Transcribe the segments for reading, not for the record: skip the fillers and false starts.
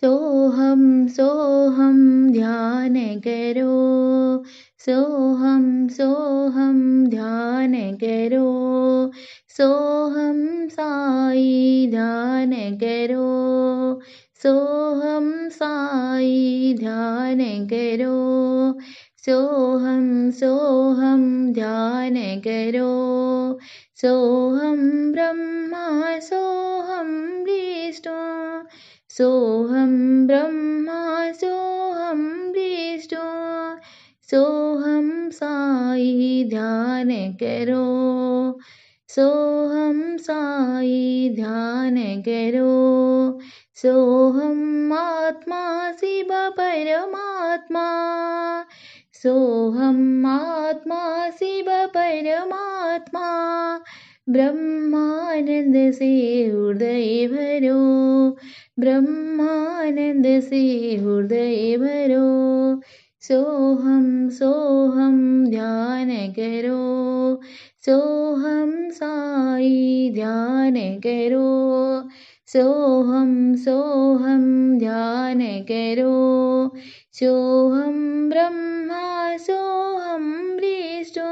सोहम सोहम ध्यान करो, सोहम सोहम ध्यान करो, सोहम साई ध्यान करो, सोहम साई ध्यान करो, सोहम सोहम ध्यान करो, सोहम ब्रह्मा सोहम विष्णु, सोहम ब्रह्मा सोहम विष्णु, सोहम साई ध्यान करो, सोहम साई ध्यान करो, सोहम आत्मा शिव परमात्मा, सोहम आत्मा शिव परमात्मा, ब्रह्मानंद से हृदय भरो, ब्रह्मानंद से हृदय भरो, सोहम सोहम ध्यान करो, सोहम साई ध्यान करो, सोहम सोहम ध्यान करो, सोहम ब्रह्मा सोहम विष्णु,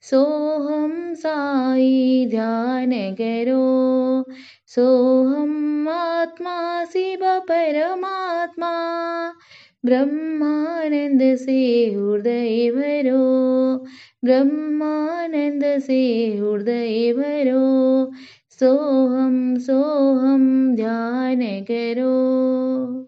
सोहम साई ध्यान करो, सोहम आत्मा शिव परमात्मा, ब्रह्मानंद से हृदय भरो, ब्रह्मानंद से हृदय भरो, सोहम सोहम ध्यान करो।